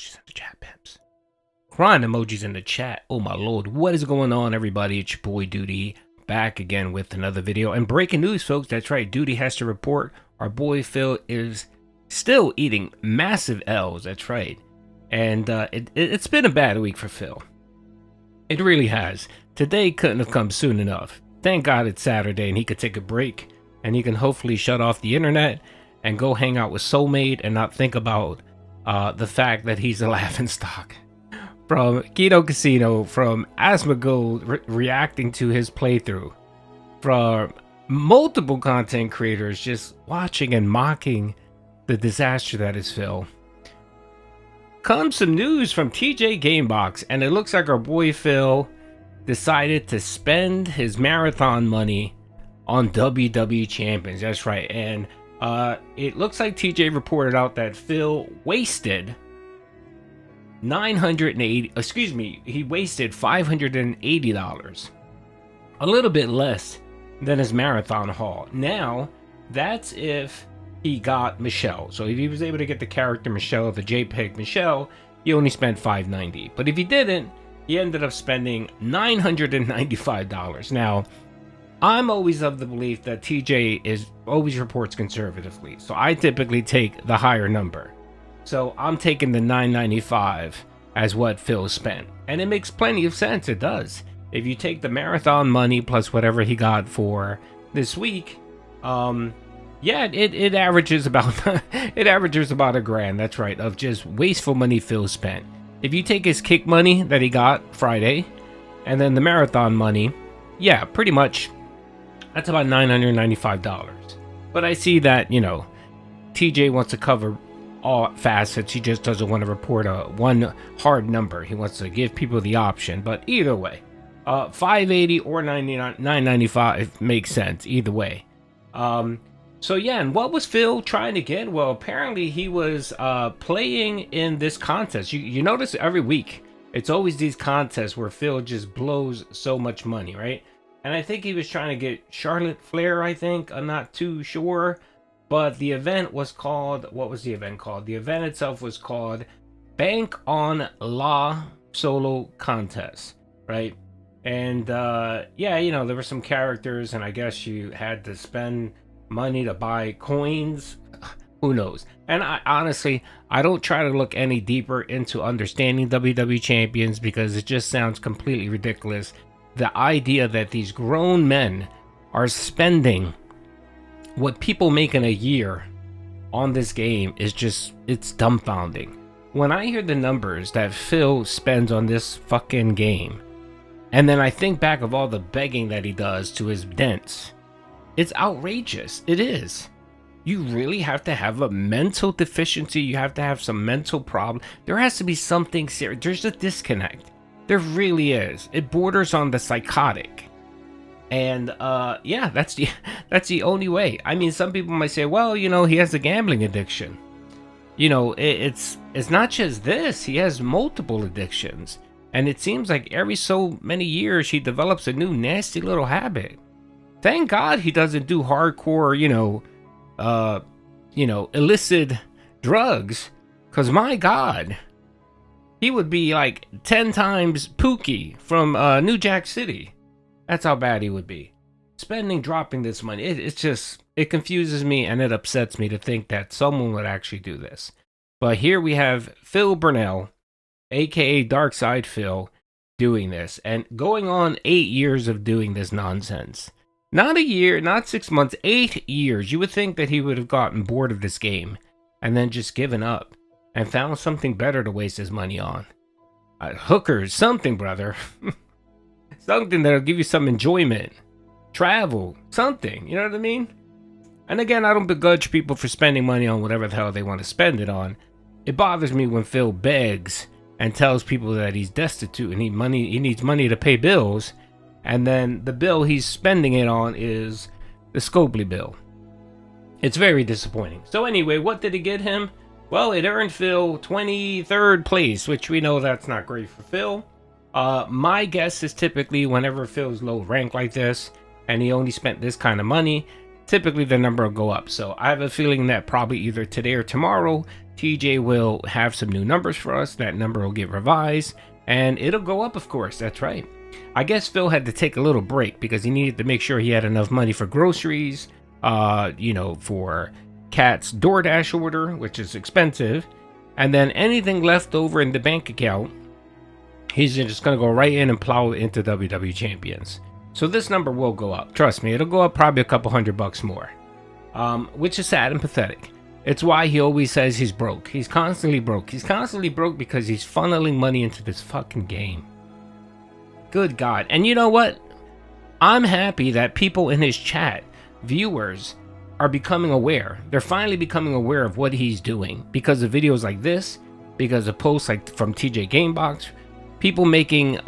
emojis in the chat, pimps. Crying emojis in the chat. Oh my lord, what is going on, everybody? It's your boy Doody, back again with another video. And breaking news, folks, that's right, Doody has to report our boy Phil is still eating massive L's, that's right. And it's been a bad week for Phil. It really has. Today couldn't have come soon enough. Thank God it's Saturday and he could take a break and he can hopefully shut off the internet and go hang out with Soulmate and not think about the fact that he's a laughingstock. From Keto Casino, from Asmongold reacting to his playthrough, from multiple content creators just watching and mocking the disaster that is Phil. Comes some news from TJ Gamebox, and it looks like our boy Phil decided to spend his marathon money on WWE Champions. That's right, and it looks like TJ reported out that Phil wasted he wasted $580, a little bit less than his marathon haul. Now, that's if he got Michelle. So if he was able to get the character Michelle, the JPEG Michelle, he only spent $590. But if he didn't, he ended up spending $995. Now, I'm always of the belief that TJ always reports conservatively, so I typically take the higher number. So I'm taking the $995 as what Phil spent, and it makes plenty of sense. It does. If you take the marathon money plus whatever he got for this week, yeah, it averages about $1,000. That's right, of just wasteful money Phil spent. If you take his kick money that he got Friday, and then the marathon money, yeah, pretty much that's about $995. But I see that, you know, TJ wants to cover all facets. He just doesn't want to report one hard number. He wants to give people the option. But either way, $580 or $995 makes sense either way. So yeah, and what was Phil trying to get? Well, apparently he was playing in this contest. You notice every week it's always these contests where Phil just blows so much money, right? And I think he was trying to get Charlotte Flair, I think. I'm not too sure. But the event was called, what was the event called? The event itself was called Bank on La Solo Contest, right? And yeah, you know, there were some characters, and I guess you had to spend money to buy coins. Who knows? And I honestly, I don't try to look any deeper into understanding WWE Champions because it just sounds completely ridiculous. The idea that these grown men are spending what people make in a year on this game is just, it's dumbfounding. When I hear the numbers that Phil spends on this fucking game, and then I think back of all the begging that he does to his dents, it's outrageous. It is. You really have to have a mental deficiency. You have to have some mental problem. There has to be something serious. There's a disconnect. There really is. It borders on the psychotic. And yeah, that's the only way. I mean, some people might say, well, you know, he has a gambling addiction. You know, it's not just this. He has multiple addictions. And it seems like every so many years he develops a new nasty little habit. Thank God he doesn't do hardcore, illicit drugs. Because my God, he would be like 10 times Pookie from New Jack City. That's how bad he would be. Dropping this money. It confuses me and it upsets me to think that someone would actually do this. But here we have Phil Burnell, aka Darkside Phil, doing this. And going on 8 years of doing this nonsense. Not a year, not 6 months, 8 years. You would think that he would have gotten bored of this game and then just given up and found something better to waste his money on. Hookers, something, brother. Something that'll give you some enjoyment, travel, something, you know what I mean? And again, I don't begrudge people for spending money on whatever the hell they want to spend it on. It bothers me when Phil begs and tells people that he's destitute and he needs money to pay bills, and then the bill he's spending it on is the Scopely bill. It's very disappointing. So anyway, what did it get him? Well, it earned Phil 23rd place, which we know that's not great for Phil. My guess is typically whenever Phil's low rank like this and he only spent this kind of money, typically the number will go up. So I have a feeling that probably either today or tomorrow TJ will have some new numbers for us. That number will get revised and it'll go up, of course. That's right. I guess Phil had to take a little break because he needed to make sure he had enough money for groceries, for Kat's DoorDash order, which is expensive. And then anything left over in the bank account, he's just going to go right in and plow it into WWE Champions. So this number will go up. Trust me, it'll go up probably a couple $100 more, which is sad and pathetic. It's why he always says he's broke. He's constantly broke. He's constantly broke because he's funneling money into this fucking game. Good God. And you know what? I'm happy that people in his chat, viewers, are becoming aware. They're finally becoming aware of what he's doing because of videos like this, because of posts like from TJ Gamebox, people making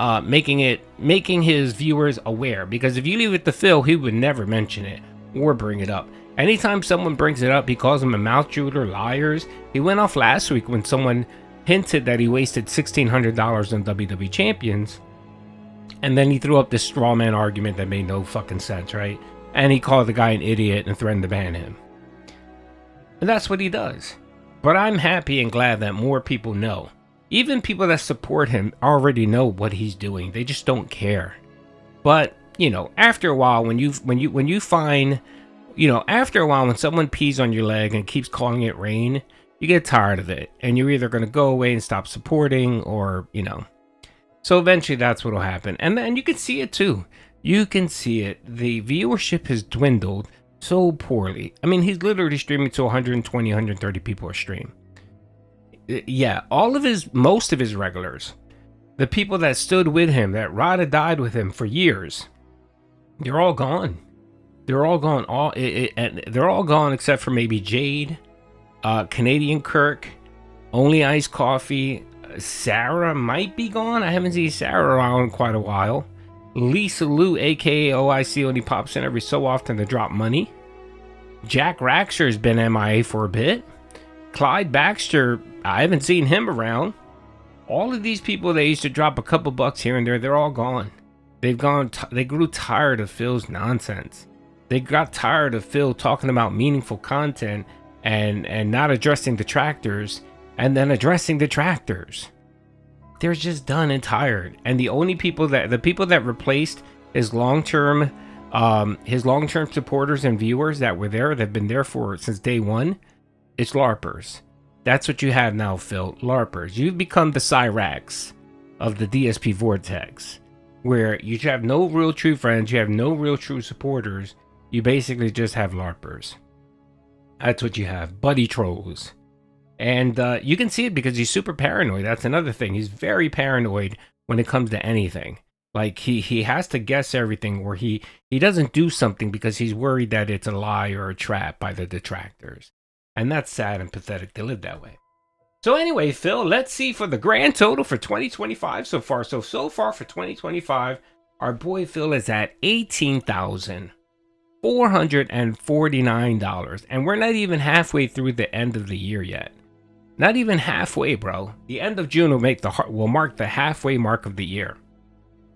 his viewers aware. Because if you leave it to Phil, he would never mention it or bring it up. Anytime someone brings it up, he calls them a mouth drooler, liars. He went off last week when someone hinted that he wasted $1,600 on WWE Champions. And then he threw up this straw man argument that made no fucking sense, right? And he called the guy an idiot and threatened to ban him. And that's what he does. But I'm happy and glad that more people know. Even people that support him already know what he's doing. They just don't care. But, you know, after a while, when you find, you know, after a while when someone pees on your leg and keeps calling it rain, you get tired of it. And you're either going to go away and stop supporting or, you know. So eventually that's what will happen. And then you can see it too. You can see it. The viewership has dwindled so poorly. I mean, he's literally streaming to 120, 130 people a stream. Yeah, most of his regulars, the people that stood with him, that ride or died with him for years, they're all gone. They're all gone. They're all gone except for maybe Jade, Canadian Kirk, Only Iced Coffee. Sarah might be gone. I haven't seen Sarah around in quite a while. Lisa Lou, aka OIC, only pops in every so often to drop money. Jack Raxer has been MIA for a bit. Clyde Baxter, I haven't seen him around. All of these people that used to drop a couple bucks here and there, they're all gone. They grew tired of Phil's nonsense. They got tired of Phil talking about meaningful content and not addressing detractors. And then addressing detractors. They're just done and tired. And the only people that replaced his long-term supporters and viewers that were there, that have been there since day one, it's LARPers. That's what you have now, Phil. LARPers. You've become the Cyrax of the DSP vortex, where you have no real true friends, you have no real true supporters. You basically just have LARPers. That's what you have. Buddy trolls. And you can see it because he's super paranoid. That's another thing. He's very paranoid when it comes to anything. Like he has to guess everything, or he doesn't do something because he's worried that it's a lie or a trap by the detractors. And that's sad and pathetic to live that way. So anyway, Phil, let's see for the grand total for 2025 so far. So far for 2025, our boy Phil is at $18,449. And we're not even halfway through the end of the year yet. Not even halfway, bro. The end of June will mark the halfway mark of the year.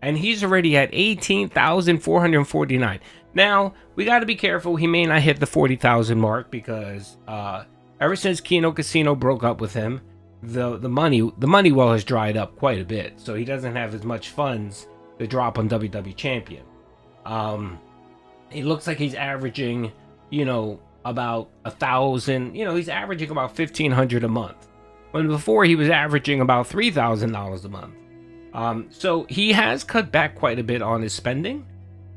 And he's already at 18,449. Now, we got to be careful. He may not hit the 40,000 mark because ever since Kino Casino broke up with him, the money well has dried up quite a bit. So he doesn't have as much funds to drop on WWE Champion. It looks like he's averaging, you know, about 1,000, you know, he's averaging about $1,500 a month, when before he was averaging about $3,000 a month. So he has cut back quite a bit on his spending,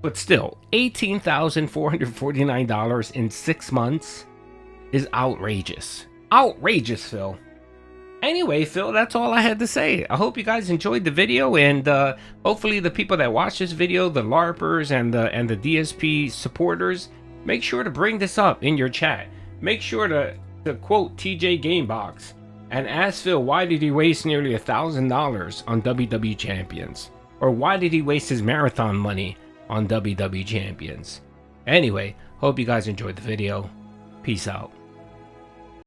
but still $18,449 in 6 months is outrageous. Outrageous, Phil. Anyway, Phil, that's all I had to say. I hope you guys enjoyed the video, and hopefully the people that watch this video, the LARPers and the DSP supporters, make sure to bring this up in your chat. Make sure to quote TJ Gamebox and ask Phil, why did he waste nearly $1,000 on WWE Champions? Or why did he waste his marathon money on WWE Champions? Anyway, hope you guys enjoyed the video. Peace out.